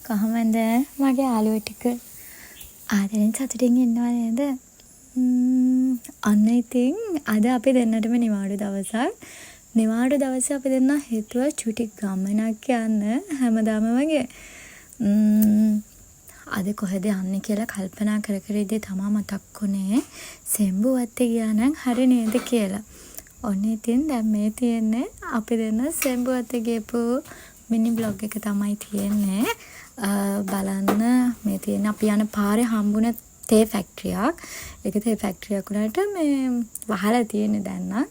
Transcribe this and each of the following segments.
කොහොමද මගේ යාළුවෝ ටික ආදරෙන් සතුටින් ඉන්නව නේද? අන්න ඉතින් අද අපි දෙන්නටම නිවාඩු දවසක්. නිවාඩු දවසේ අපි දෙන්නා හිතුවා චුටි ගමනක් යන්න හැමදාම වගේ. අද කොහෙද යන්නේ කියලා කල්පනා කර කර ඉඳි තමා මතක් වුණේ සෙම්බුවත්තේ ගියා නම් හරි නේද කියලා. ඔන්න ඉතින් දැන් මේ තියෙන්නේ අපි දෙන්න සෙම්බුවත්තේ ගියපු මිනි බ්ලොග් එක තමයි තියෙන්නේ. බලන්න මේ තියෙන අපි යන පාරේ හම්බුණ තේ ෆැක්ටරියක්. ඒක තේ ෆැක්ටරියක් උනාට මේ වහලා තියෙන්නේ දැන් නම්.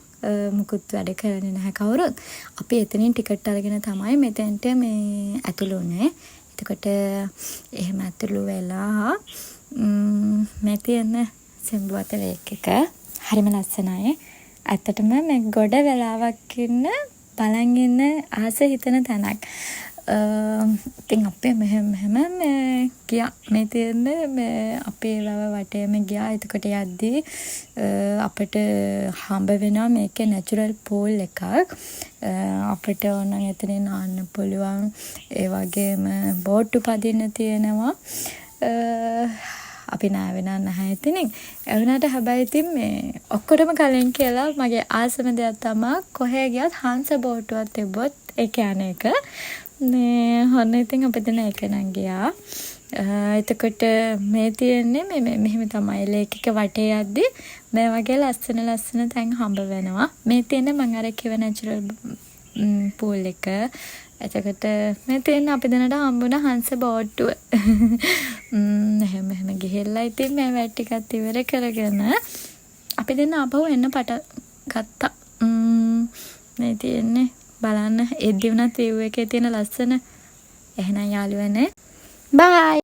මුකුත් වැඩ කරන්නේ නැහැ කවුරුත්. අපි එතනින් ටිකට් අරගෙන තමයි මෙතෙන්ට මේ ඇතුළු වුණේ. එතකොට එහෙම ඇතුළු වෙලා මේ තියෙන සෙම්බුවත්තේ ලේක් එක හරිම ලස්සනයි. ඇත්තටම මේ ගොඩ වෙලාවක් ඉන්න බලන් ඉන්න ආස හිතෙන තැනක්. ඉතින් අපි මෙහෙම මේ ගියා. මේ තියෙන්නේ මේ අපේ වැව වටේම ගියා. එතකොට යද්දී අපිට හම්බ වෙනවා මේකේ නැචරල් පූල් එකක්. අපිට ඕන එතනින් නාන්න පුළුවන්. ඒ වගේම බෝට්ටු පදින්න තියෙනවා. අපි නෑවෙන නැහැ ඉතින්. ඒ වුණාට හැබැයි ඉතින් මේ ඔක්කොටම කලින් කියලා මගේ ආසම දෙයක් තමයි කොහේ ගියත් හංස බෝට්ටුවක් තිබ්බොත් ඒක යන එක. මේ හොන්න ඉතින් අපි දෙන එක නම් ගියා. එතකොට මේ තියෙන්නේ මේ මෙහෙම තමයි ලේක් එක වටේ යද්දි මේ වගේ ලස්සන තැන් හම්බ වෙනවා. මේ තියෙන්නේ මම අර කිව්ව නැචරල් පූල් එක. එතකොට මේ තියෙන අපි දෙනට හම්බුණ හංස බෝට්ටුව. එහෙම ගිහිල්ලා ඉතින් මේ වැඩ ටිකත් ඉවර කරගෙන අපි දෙන්න ආපහු එන්න පටන් ගත්තා. මේ තියෙන්නේ බලන්න එද්දි වුණත් view එකේ තියෙන ලස්සන. එහෙනම් යාළුවනේ බයි.